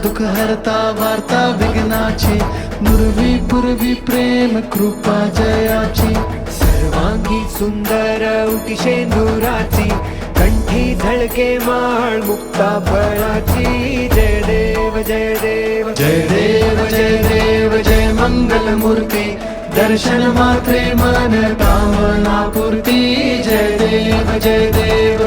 दुःख हरता वार्ता विघ्नाची, नुरवी पूर्वी प्रेम कृपा जयाची। सर्वांगी सुंदर उटी शेंदुराची, कंठी झळके माळ मुक्ता फळाची। जय देव जय देव जय देव जय देव जय मंगल मूर्ती, दर्शन मात्रे मन कामना पूर्ती। जय देव जय देव।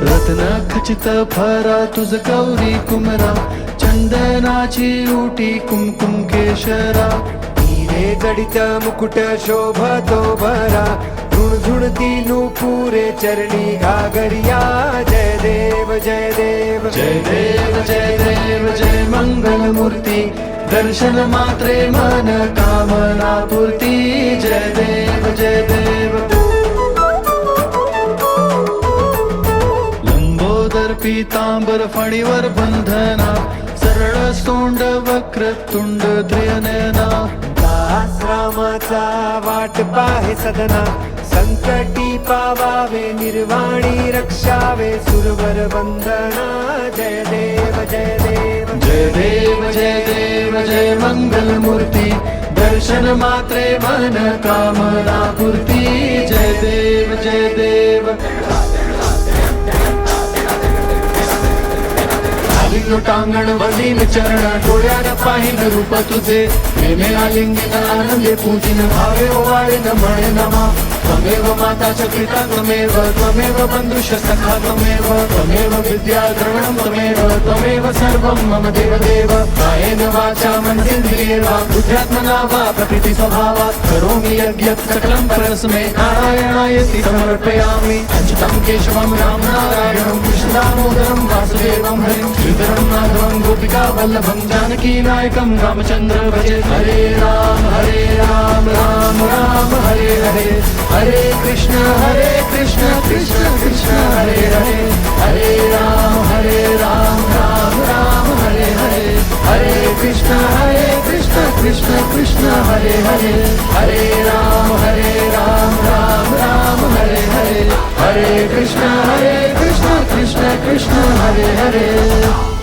रत्न खचित फरा तुझ गौरी कुमरा, चंदनाची उटी कुमकुम केशरा। हिरे जडित मुकुट शोभतो भरा, झुणझुणती नूपुरे चरणी घागरिया। जय देव जय देव जय देव जय देव जय मंगल मूर्ती, दर्शन मात्रे मन कामना पूर्ती। जय देव जय देव। लंबोदर पीतांबर फणीवर बंधना, सरळ सोंड वक्र तुंड ध्रियनयना। दास रामाचा वाट पाहे सदना, संकटी पावावे निर्वाणी रक्षावे सुरवर वंदना। जय देव जय देव जय देव जय देव जय मंगल मूर्ती, दर्शन मात्रे मन कामना पूर्ती। जय देव जय देव। टांगण वलीन चरण, डोळ्यान पाहिन रूप तुझे। प्रेमे आलिंगिन आनंदे पूजिन, भावे ओवाळीन म्हणे नमा। त्वमेव माता च पिता त्वमेव, त्वमेव बंधुश्च सखा त्वमेव। त्वमेव विद्या द्रविणं त्वमेव, त्वमेव सर्वं मम देवदेव। कायेन वाचा मनसेन्द्रियेर्वा, बुद्ध्यात्मना वा प्रकृति स्वभावात् करोमि यज्ञं सकलं परस्मै नारायणायति समर्पयामि। अच्युतं केशवं रामं नारायणं कृष्णं दामोदरं वासुदेवं हरिं श्रीधरं माधवं गोपिका वल्लभं जानकी नायकं रामचन्द्र भजे। हरे राम राम राम हरे हरे, हरे कृष्ण कृष्ण कृष्ण हरे हरे। हरे राम राम राम हरे हरे, हरे कृष्ण कृष्ण कृष्ण हरे हरे। हरे राम राम राम हरे हरे, हरे कृष्ण कृष्ण कृष्ण हरे हरे।